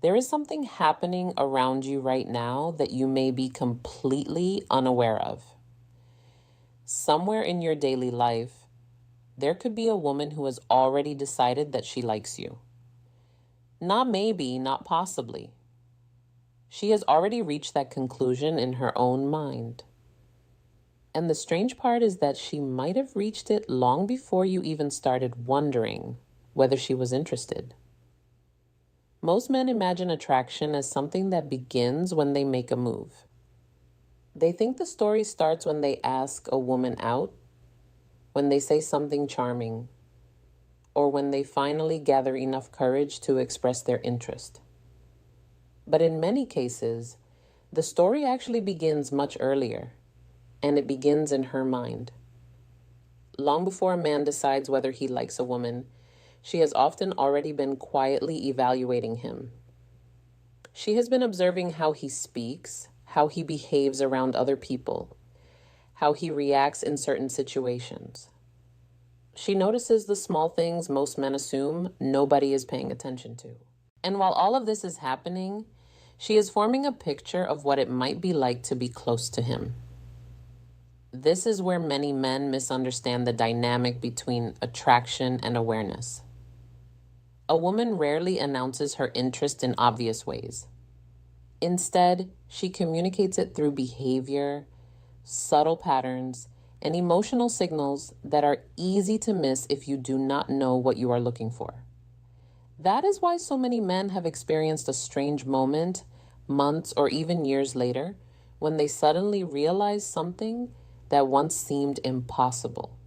There is something happening around you right now that you may be completely unaware of. Somewhere in your daily life, there could be a woman who has already decided that she likes you. Not maybe, not possibly. She has already reached that conclusion in her own mind. And the strange part is that she might have reached it long before you even started wondering whether she was interested. Most men imagine attraction as something that begins when they make a move. They think the story starts when they ask a woman out, when they say something charming, or when they finally gather enough courage to express their interest. But in many cases, the story actually begins much earlier, and it begins in her mind. Long before a man decides whether he likes a woman, she has often already been quietly evaluating him. She has been observing how he speaks, how he behaves around other people, how he reacts in certain situations. She notices the small things most men assume nobody is paying attention to. And while all of this is happening, she is forming a picture of what it might be like to be close to him. This is where many men misunderstand the dynamic between attraction and awareness. A woman rarely announces her interest in obvious ways. Instead, she communicates it through behavior, subtle patterns, and emotional signals that are easy to miss if you do not know what you are looking for. That is why so many men have experienced a strange moment, months or even years later, when they suddenly realize something that once seemed impossible.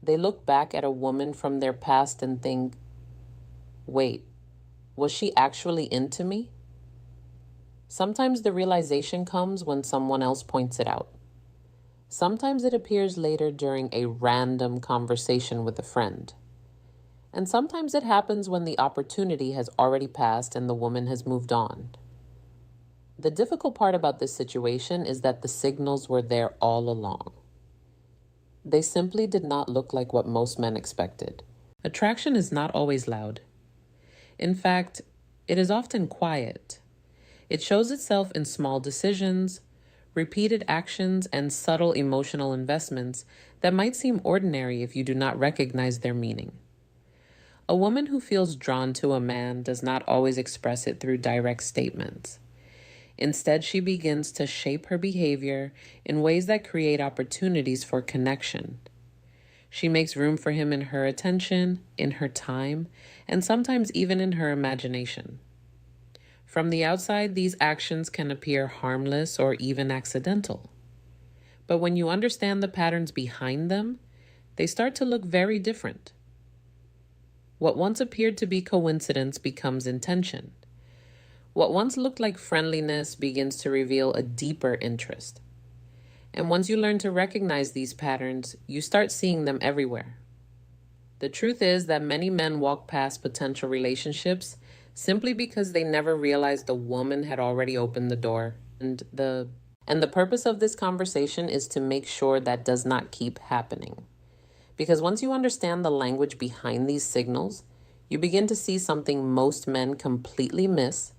They look back at a woman from their past and think, wait, was she actually into me? Sometimes the realization comes when someone else points it out. Sometimes it appears later during a random conversation with a friend. And sometimes it happens when the opportunity has already passed and the woman has moved on. The difficult part about this situation is that the signals were there all along. They simply did not look like what most men expected. Attraction is not always loud. In fact, it is often quiet. It shows itself in small decisions, repeated actions, and subtle emotional investments that might seem ordinary if you do not recognize their meaning. A woman who feels drawn to a man does not always express it through direct statements. Instead, she begins to shape her behavior in ways that create opportunities for connection. She makes room for him in her attention, in her time, and sometimes even in her imagination. From the outside, these actions can appear harmless or even accidental. But when you understand the patterns behind them, they start to look very different. What once appeared to be coincidence becomes intention. What once looked like friendliness begins to reveal a deeper interest. And once you learn to recognize these patterns, you start seeing them everywhere. The truth is that many men walk past potential relationships simply because they never realized the woman had already opened the door. And the purpose of this conversation is to make sure that does not keep happening. Because once you understand the language behind these signals, you begin to see something most men completely miss.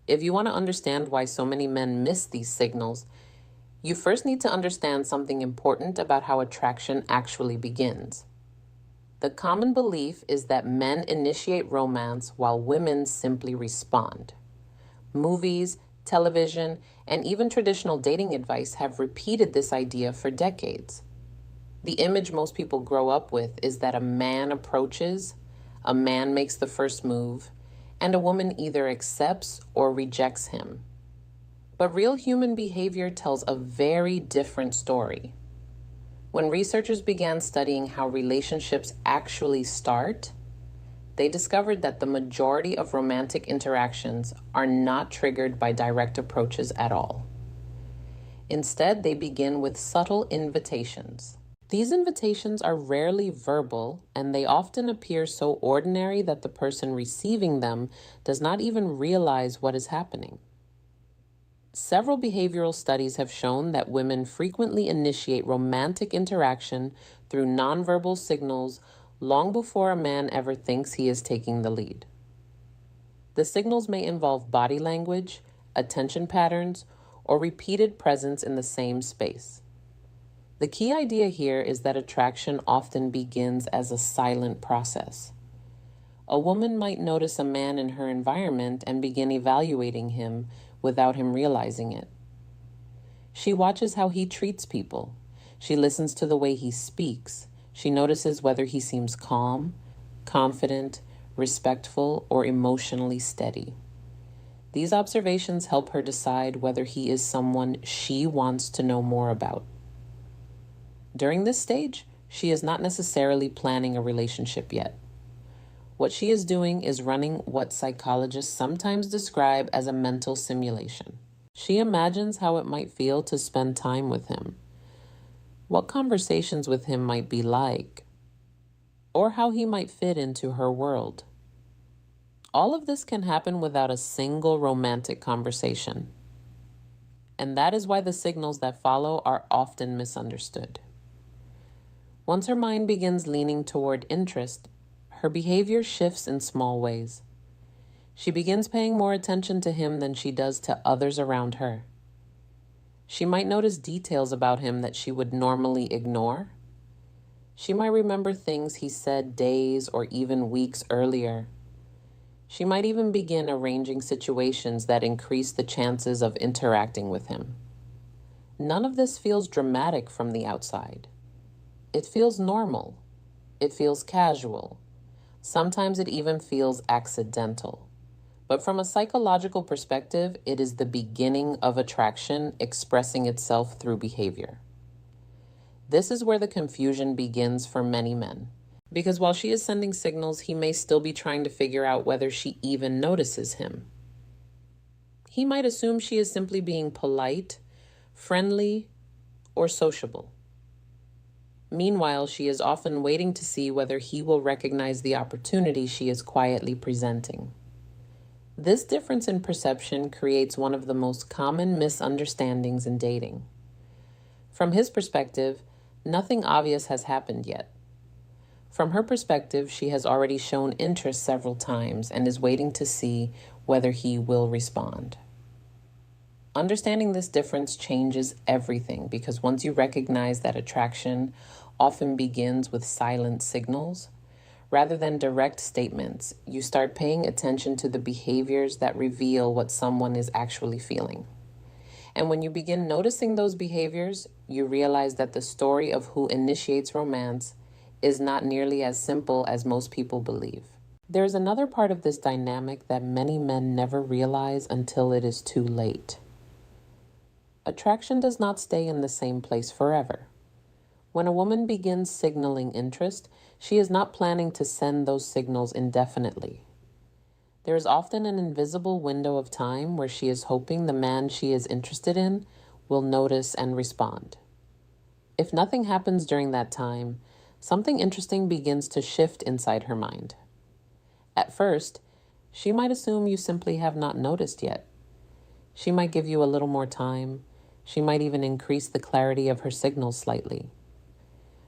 If you want to understand why so many men miss these signals, you first need to understand something important about how attraction actually begins. The common belief is that men initiate romance while women simply respond. Movies, television, and even traditional dating advice have repeated this idea for decades. The image most people grow up with is that a man approaches, a man makes the first move, and a woman either accepts or rejects him. But real human behavior tells a very different story. When researchers began studying how relationships actually start, they discovered that the majority of romantic interactions are not triggered by direct approaches at all. Instead, they begin with subtle invitations. These invitations are rarely verbal, and they often appear so ordinary that the person receiving them does not even realize what is happening. Several behavioral studies have shown that women frequently initiate romantic interaction through nonverbal signals long before a man ever thinks he is taking the lead. The signals may involve body language, attention patterns, or repeated presence in the same space. The key idea here is that attraction often begins as a silent process. A woman might notice a man in her environment and begin evaluating him without him realizing it. She watches how he treats people. She listens to the way he speaks. She notices whether he seems calm, confident, respectful, or emotionally steady. These observations help her decide whether he is someone she wants to know more about. During this stage, she is not necessarily planning a relationship yet. What she is doing is running what psychologists sometimes describe as a mental simulation. She imagines how it might feel to spend time with him, what conversations with him might be like, or how he might fit into her world. All of this can happen without a single romantic conversation. And that is why the signals that follow are often misunderstood. Once her mind begins leaning toward interest, her behavior shifts in small ways. She begins paying more attention to him than she does to others around her. She might notice details about him that she would normally ignore. She might remember things he said days or even weeks earlier. She might even begin arranging situations that increase the chances of interacting with him. None of this feels dramatic from the outside. It feels normal. It feels casual. Sometimes it even feels accidental. But from a psychological perspective, it is the beginning of attraction expressing itself through behavior. This is where the confusion begins for many men. Because while she is sending signals, he may still be trying to figure out whether she even notices him. He might assume she is simply being polite, friendly, or sociable. Meanwhile, she is often waiting to see whether he will recognize the opportunity she is quietly presenting. This difference in perception creates one of the most common misunderstandings in dating. From his perspective, nothing obvious has happened yet. From her perspective, she has already shown interest several times and is waiting to see whether he will respond. Understanding this difference changes everything because once you recognize that attraction often begins with silent signals, rather than direct statements, you start paying attention to the behaviors that reveal what someone is actually feeling. And when you begin noticing those behaviors, you realize that the story of who initiates romance is not nearly as simple as most people believe. There is another part of this dynamic that many men never realize until it is too late. Attraction does not stay in the same place forever. When a woman begins signaling interest, she is not planning to send those signals indefinitely. There is often an invisible window of time where she is hoping the man she is interested in will notice and respond. If nothing happens during that time, something interesting begins to shift inside her mind. At first, she might assume you simply have not noticed yet. She might give you a little more time. She might even increase the clarity of her signals slightly.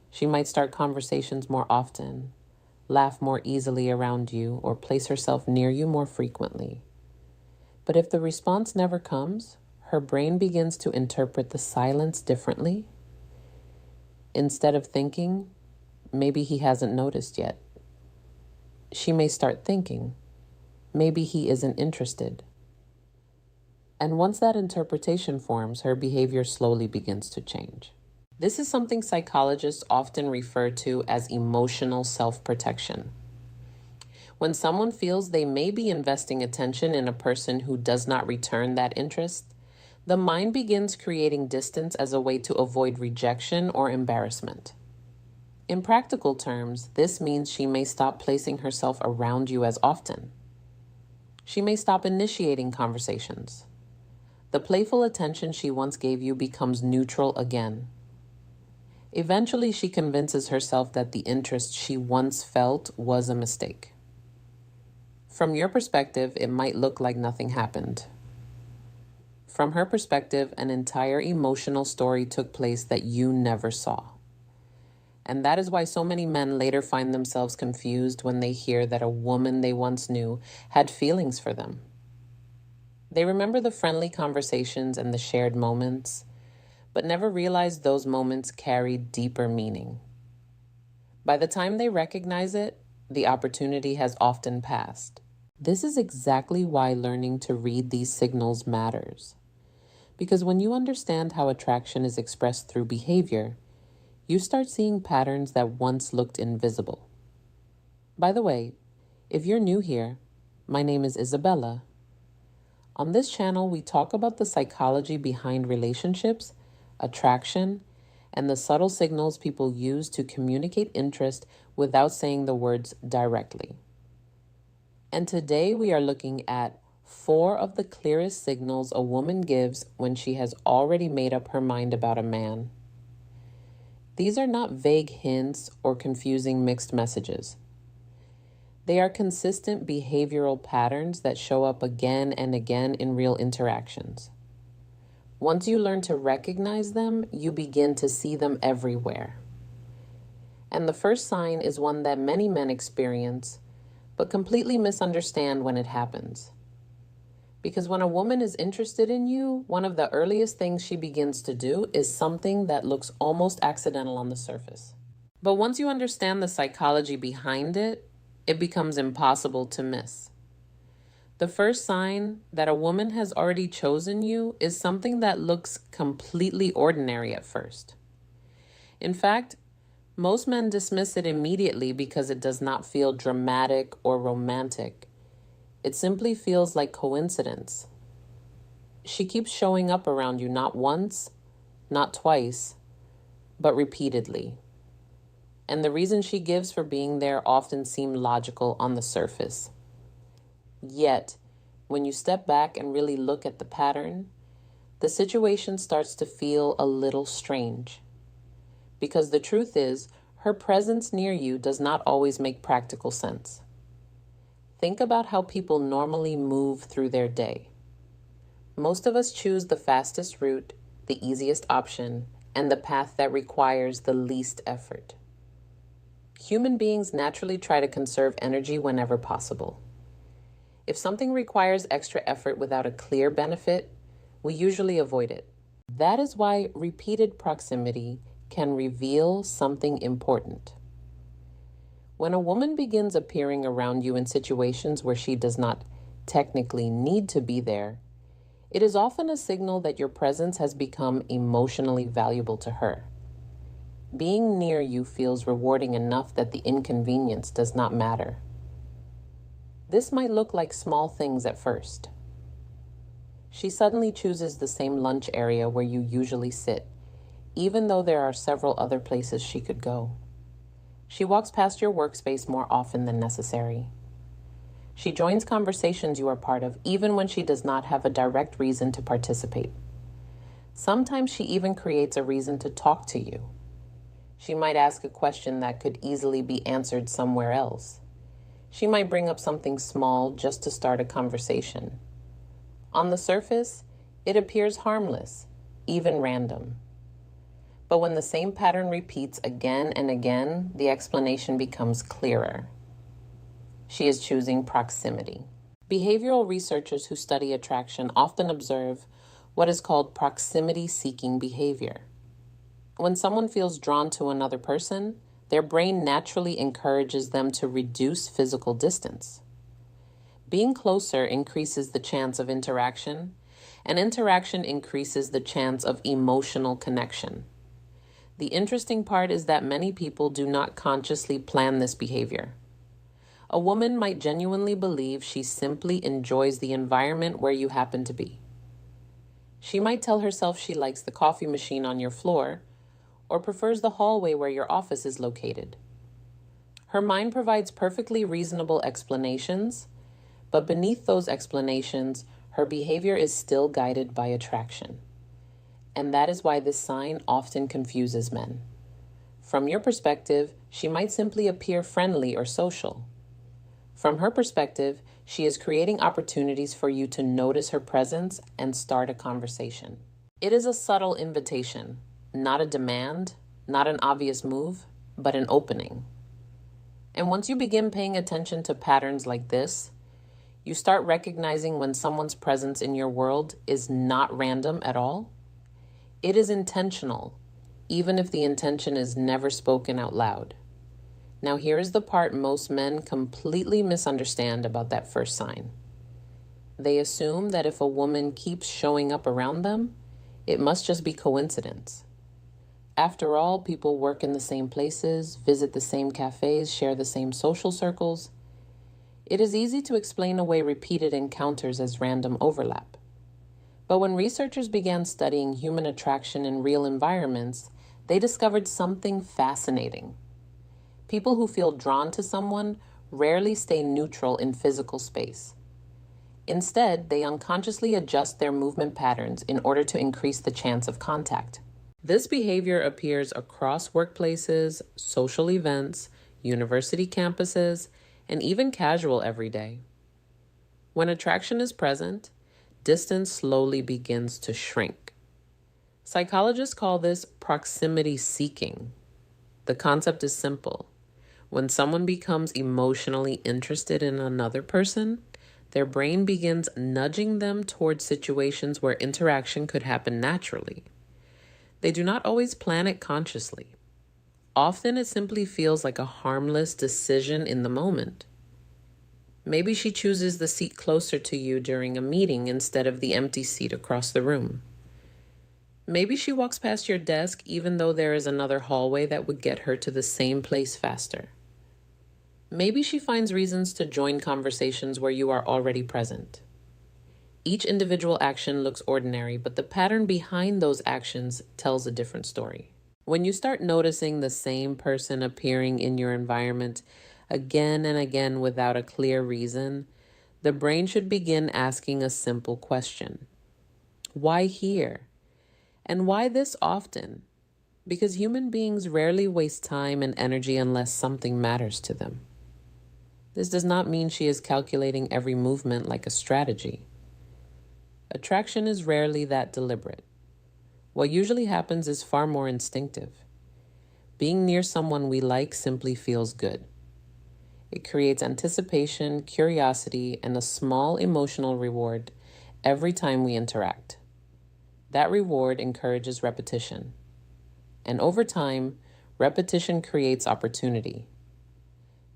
She might start conversations more often, laugh more easily around you, or place herself near you more frequently. But if the response never comes, her brain begins to interpret the silence differently. Instead of thinking, maybe he hasn't noticed yet, she may start thinking, maybe he isn't interested. And once that interpretation forms, her behavior slowly begins to change. This is something psychologists often refer to as emotional self-protection. When someone feels they may be investing attention in a person who does not return that interest, the mind begins creating distance as a way to avoid rejection or embarrassment. In practical terms, this means she may stop placing herself around you as often. She may stop initiating conversations. The playful attention she once gave you becomes neutral again. Eventually, she convinces herself that the interest she once felt was a mistake. From your perspective, it might look like nothing happened. From her perspective, an entire emotional story took place that you never saw. And that is why so many men later find themselves confused when they hear that a woman they once knew had feelings for them. They remember the friendly conversations and the shared moments, but never realized those moments carried deeper meaning. By the time they recognize it, the opportunity has often passed. This is exactly why learning to read these signals matters. Because when you understand how attraction is expressed through behavior, you start seeing patterns that once looked invisible. By the way, if you're new here, my name is Isabella. On this channel, we talk about the psychology behind relationships, attraction, and the subtle signals people use to communicate interest without saying the words directly. And today we are looking at 4 of the clearest signals a woman gives when she has already made up her mind about a man. These are not vague hints or confusing mixed messages. They are consistent behavioral patterns that show up again and again in real interactions. Once you learn to recognize them, you begin to see them everywhere. And the first sign is one that many men experience, but completely misunderstand when it happens. Because when a woman is interested in you, one of the earliest things she begins to do is something that looks almost accidental on the surface. But once you understand the psychology behind it, it becomes impossible to miss. The first sign that a woman has already chosen you is something that looks completely ordinary at first. In fact, most men dismiss it immediately because it does not feel dramatic or romantic. It simply feels like coincidence. She keeps showing up around you not once, not twice, but repeatedly. And the reason she gives for being there often seem logical on the surface. Yet, when you step back and really look at the pattern, the situation starts to feel a little strange. Because the truth is, her presence near you does not always make practical sense. Think about how people normally move through their day. Most of us choose the fastest route, the easiest option, and the path that requires the least effort. Human beings naturally try to conserve energy whenever possible. If something requires extra effort without a clear benefit, we usually avoid it. That is why repeated proximity can reveal something important. When a woman begins appearing around you in situations where she does not technically need to be there, it is often a signal that your presence has become emotionally valuable to her. Being near you feels rewarding enough that the inconvenience does not matter. This might look like small things at first. She suddenly chooses the same lunch area where you usually sit, even though there are several other places she could go. She walks past your workspace more often than necessary. She joins conversations you are part of, even when she does not have a direct reason to participate. Sometimes she even creates a reason to talk to you. She might ask a question that could easily be answered somewhere else. She might bring up something small just to start a conversation. On the surface, it appears harmless, even random. But when the same pattern repeats again and again, the explanation becomes clearer. She is choosing proximity. Behavioral researchers who study attraction often observe what is called proximity-seeking behavior. When someone feels drawn to another person, their brain naturally encourages them to reduce physical distance. Being closer increases the chance of interaction, and interaction increases the chance of emotional connection. The interesting part is that many people do not consciously plan this behavior. A woman might genuinely believe she simply enjoys the environment where you happen to be. She might tell herself she likes the coffee machine on your floor or prefers the hallway where your office is located. Her mind provides perfectly reasonable explanations, but beneath those explanations, her behavior is still guided by attraction. And that is why this sign often confuses men. From your perspective, she might simply appear friendly or social. From her perspective, she is creating opportunities for you to notice her presence and start a conversation. It is a subtle invitation, not a demand, not an obvious move, but an opening. And once you begin paying attention to patterns like this, you start recognizing when someone's presence in your world is not random at all. It is intentional, even if the intention is never spoken out loud. Now, here is the part most men completely misunderstand about that first sign. They assume that if a woman keeps showing up around them, it must just be coincidence. After all, people work in the same places, visit the same cafes, share the same social circles. It is easy to explain away repeated encounters as random overlap. But when researchers began studying human attraction in real environments, they discovered something fascinating. People who feel drawn to someone rarely stay neutral in physical space. Instead, they unconsciously adjust their movement patterns in order to increase the chance of contact. This behavior appears across workplaces, social events, university campuses, and even casual everyday. When attraction is present, distance slowly begins to shrink. Psychologists call this proximity seeking. The concept is simple. When someone becomes emotionally interested in another person, their brain begins nudging them towards situations where interaction could happen naturally. They do not always plan it consciously. Often it simply feels like a harmless decision in the moment. Maybe she chooses the seat closer to you during a meeting instead of the empty seat across the room. Maybe she walks past your desk even though there is another hallway that would get her to the same place faster. Maybe she finds reasons to join conversations where you are already present. Each individual action looks ordinary, but the pattern behind those actions tells a different story. When you start noticing the same person appearing in your environment again and again without a clear reason, the brain should begin asking a simple question. Why here? And why this often? Because human beings rarely waste time and energy unless something matters to them. This does not mean she is calculating every movement like a strategy. Attraction is rarely that deliberate. What usually happens is far more instinctive. Being near someone we like simply feels good. It creates anticipation, curiosity, and a small emotional reward every time we interact. That reward encourages repetition. And over time, repetition creates opportunity.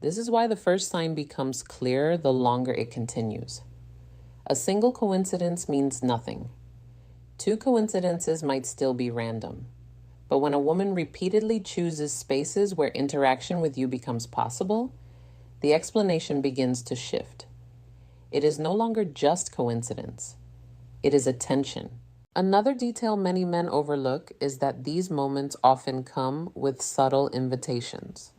This is why the first sign becomes clearer the longer it continues. A single coincidence means nothing. Two coincidences might still be random. But when a woman repeatedly chooses spaces where interaction with you becomes possible, the explanation begins to shift. It is no longer just coincidence. It is attention. Another detail many men overlook is that these moments often come with subtle invitations.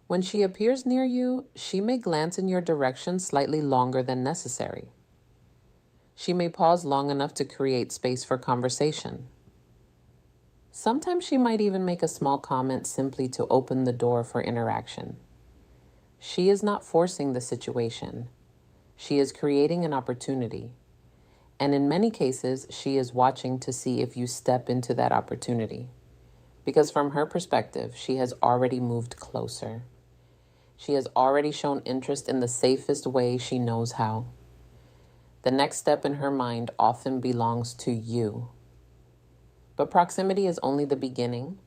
When she appears near you, she may glance in your direction slightly longer than necessary. She may pause long enough to create space for conversation. Sometimes she might even make a small comment simply to open the door for interaction. She is not forcing the situation. She is creating an opportunity. And in many cases, she is watching to see if you step into that opportunity. Because from her perspective, she has already moved closer. She has already shown interest in the safest way she knows how. The next step in her mind often belongs to you. But proximity is only the beginning,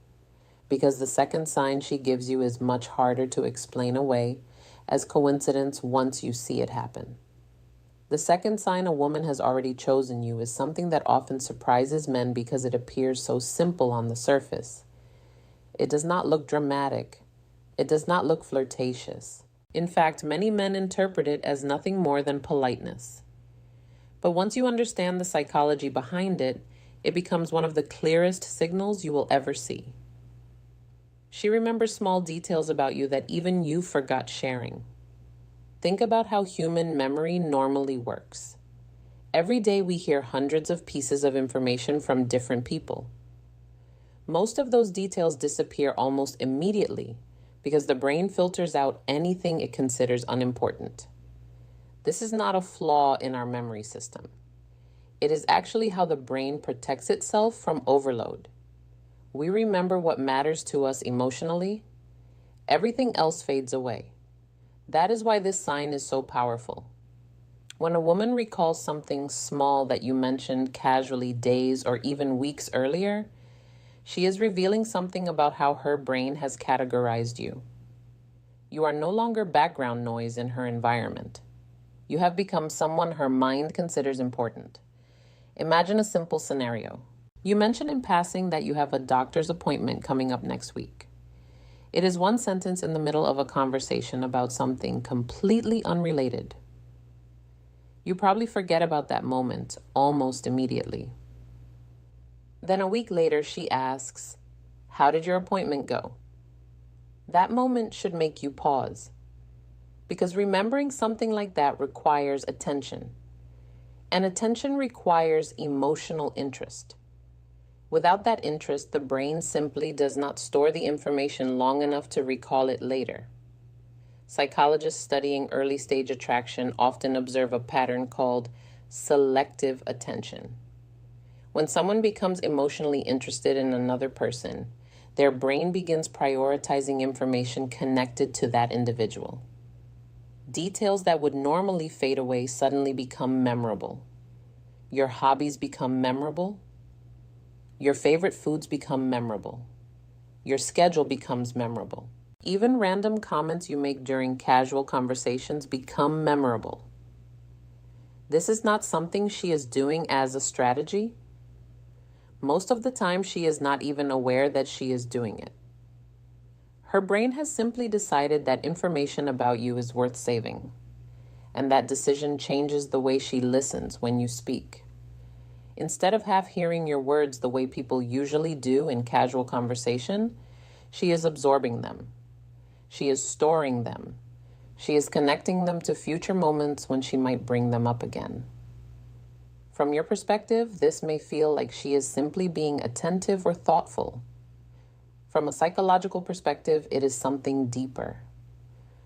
because the second sign she gives you is much harder to explain away as coincidence once you see it happen. The second sign a woman has already chosen you is something that often surprises men because it appears so simple on the surface. It does not look dramatic. It does not look flirtatious. In fact, many men interpret it as nothing more than politeness. But once you understand the psychology behind it, it becomes one of the clearest signals you will ever see. She remembers small details about you that even you forgot sharing. Think about how human memory normally works. Every day we hear hundreds of pieces of information from different people. Most of those details disappear almost immediately because the brain filters out anything it considers unimportant. This is not a flaw in our memory system. It is actually how the brain protects itself from overload. we remember what matters to us emotionally, everything else fades away. That is why this sign is so powerful. When a woman recalls something small that you mentioned casually days or even weeks earlier, she is revealing something about how her brain has categorized you. You are no longer background noise in her environment. You have become someone her mind considers important. Imagine a simple scenario. You mention in passing that you have a doctor's appointment coming up next week. It is one sentence in the middle of a conversation about something completely unrelated. You probably forget about that moment almost immediately. Then a week later, she asks, "How did your appointment go?" That moment should make you pause, because remembering something like that requires attention, and attention requires emotional interest. Without that interest, the brain simply does not store the information long enough to recall it later. Psychologists studying early stage attraction often observe a pattern called selective attention. When someone becomes emotionally interested in another person, their brain begins prioritizing information connected to that individual. Details that would normally fade away suddenly become memorable. Your hobbies become memorable. Your favorite foods become memorable. Your schedule becomes memorable. Even random comments you make during casual conversations become memorable. This is not something she is doing as a strategy. Most of the time, she is not even aware that she is doing it. Her brain has simply decided that information about you is worth saving, and that decision changes the way she listens when you speak. Instead of half hearing your words the way people usually do in casual conversation, she is absorbing them. She is storing them. She is connecting them to future moments when she might bring them up again. From your perspective, this may feel like she is simply being attentive or thoughtful. From a psychological perspective, it is something deeper.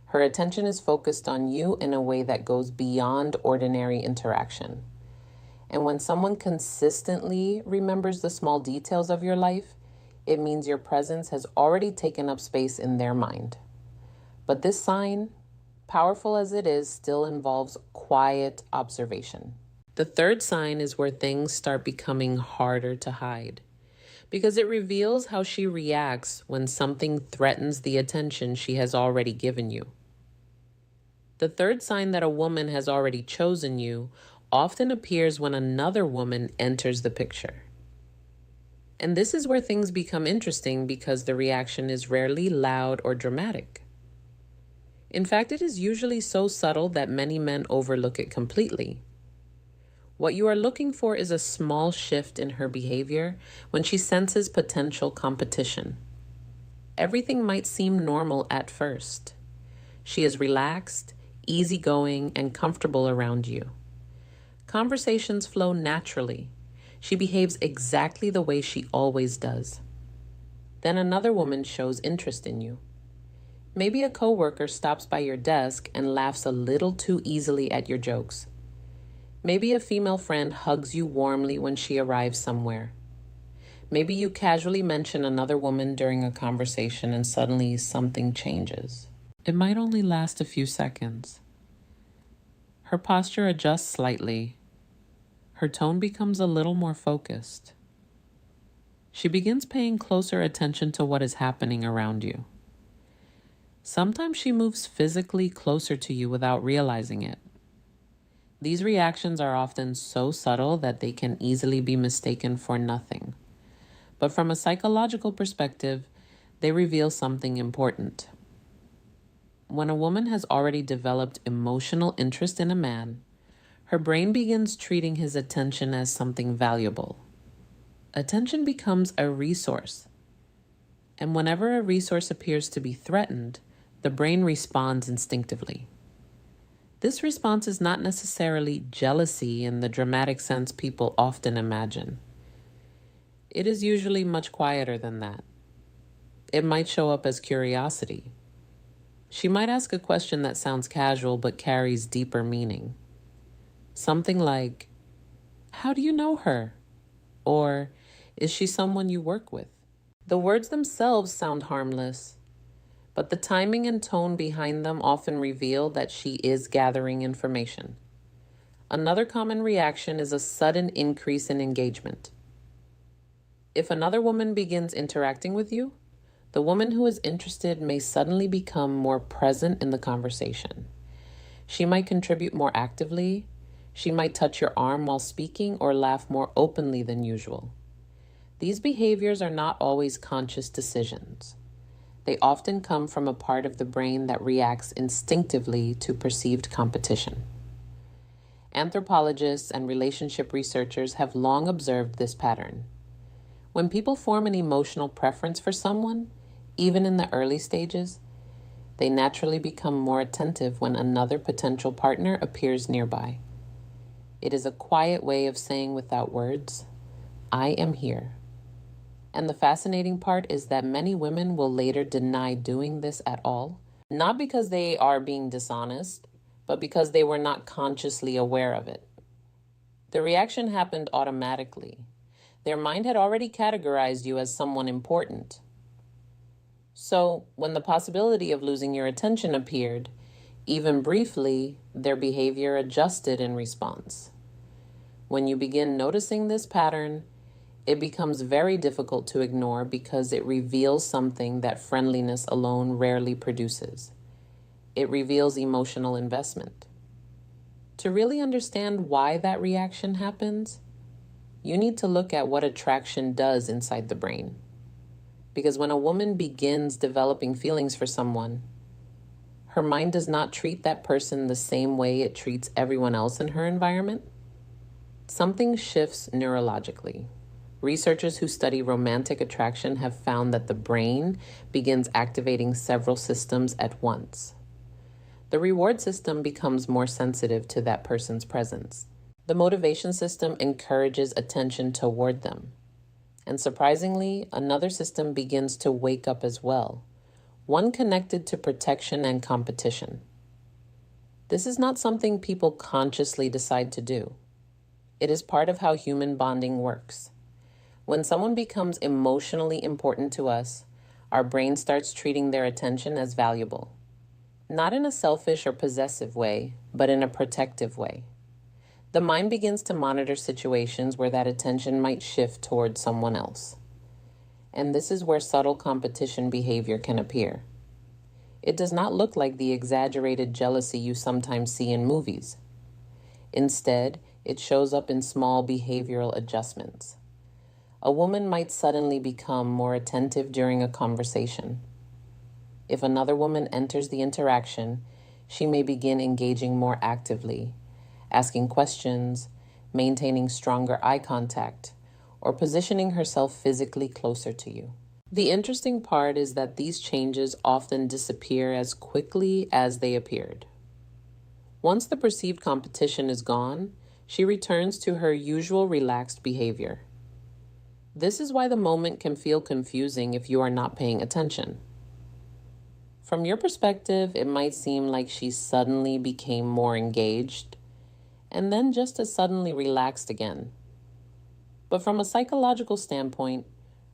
Her attention is focused on you in a way that goes beyond ordinary interaction. And when someone consistently remembers the small details of your life, it means your presence has already taken up space in their mind. But this sign, powerful as it is, still involves quiet observation. The third sign is where things start becoming harder to hide, because it reveals how she reacts when something threatens the attention she has already given you. The third sign that a woman has already chosen you often appears when another woman enters the picture. And this is where things become interesting because the reaction is rarely loud or dramatic. In fact, it is usually so subtle that many men overlook it completely. What you are looking for is a small shift in her behavior when she senses potential competition. Everything might seem normal at first. She is relaxed, easygoing, and comfortable around you. Conversations flow naturally. She behaves exactly the way she always does. Then another woman shows interest in you. Maybe a coworker stops by your desk and laughs a little too easily at your jokes. Maybe a female friend hugs you warmly when she arrives somewhere. Maybe you casually mention another woman during a conversation and suddenly something changes. It might only last a few seconds. Her posture adjusts slightly. Her tone becomes a little more focused. She begins paying closer attention to what is happening around you. Sometimes she moves physically closer to you without realizing it. These reactions are often so subtle that they can easily be mistaken for nothing. But from a psychological perspective, they reveal something important. When a woman has already developed emotional interest in a man, her brain begins treating his attention as something valuable. Attention becomes a resource. And whenever a resource appears to be threatened, the brain responds instinctively. This response is not necessarily jealousy in the dramatic sense people often imagine. It is usually much quieter than that. It might show up as curiosity. She might ask a question that sounds casual but carries deeper meaning. Something like, "How do you know her?" Or, "Is she someone you work with?" The words themselves sound harmless, but the timing and tone behind them often reveal that she is gathering information. Another common reaction is a sudden increase in engagement. If another woman begins interacting with you, the woman who is interested may suddenly become more present in the conversation. She might contribute more actively. She might touch your arm while speaking or laugh more openly than usual. These behaviors are not always conscious decisions. They often come from a part of the brain that reacts instinctively to perceived competition. Anthropologists and relationship researchers have long observed this pattern. When people form an emotional preference for someone, even in the early stages, they naturally become more attentive when another potential partner appears nearby. It is a quiet way of saying without words, I am here. And the fascinating part is that many women will later deny doing this at all, not because they are being dishonest, but because they were not consciously aware of it. The reaction happened automatically. Their mind had already categorized you as someone important. So, when the possibility of losing your attention appeared, even briefly, their behavior adjusted in response. When you begin noticing this pattern, it becomes very difficult to ignore because it reveals something that friendliness alone rarely produces. It reveals emotional investment. To really understand why that reaction happens, you need to look at what attraction does inside the brain. Because when a woman begins developing feelings for someone, her mind does not treat that person the same way it treats everyone else in her environment. Something shifts neurologically. Researchers who study romantic attraction have found that the brain begins activating several systems at once. The reward system becomes more sensitive to that person's presence. The motivation system encourages attention toward them. And surprisingly, another system begins to wake up as well, one connected to protection and competition. This is not something people consciously decide to do. It is part of how human bonding works. When someone becomes emotionally important to us, our brain starts treating their attention as valuable. Not in a selfish or possessive way, but in a protective way. The mind begins to monitor situations where that attention might shift towards someone else. And this is where subtle competition behavior can appear. It does not look like the exaggerated jealousy you sometimes see in movies. Instead, it shows up in small behavioral adjustments. A woman might suddenly become more attentive during a conversation. If another woman enters the interaction, she may begin engaging more actively, asking questions, maintaining stronger eye contact, or positioning herself physically closer to you. The interesting part is that these changes often disappear as quickly as they appeared. Once the perceived competition is gone, she returns to her usual relaxed behavior. This is why the moment can feel confusing if you are not paying attention. From your perspective, it might seem like she suddenly became more engaged, and then just as suddenly relaxed again. But from a psychological standpoint,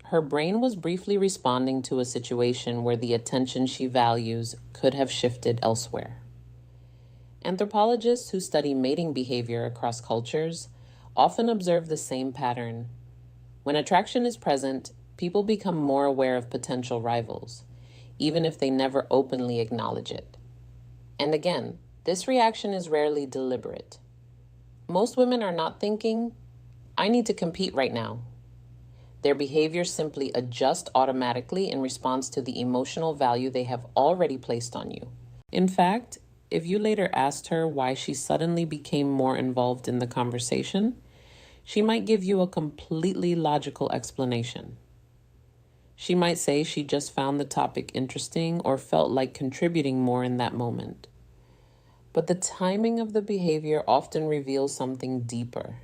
her brain was briefly responding to a situation where the attention she values could have shifted elsewhere. Anthropologists who study mating behavior across cultures often observe the same pattern. When attraction is present, people become more aware of potential rivals, even if they never openly acknowledge it. And again, this reaction is rarely deliberate. Most women are not thinking, I need to compete right now. Their behaviors simply adjust automatically in response to the emotional value they have already placed on you. In fact, if you later asked her why she suddenly became more involved in the conversation, she might give you a completely logical explanation. She might say she just found the topic interesting or felt like contributing more in that moment. But the timing of the behavior often reveals something deeper.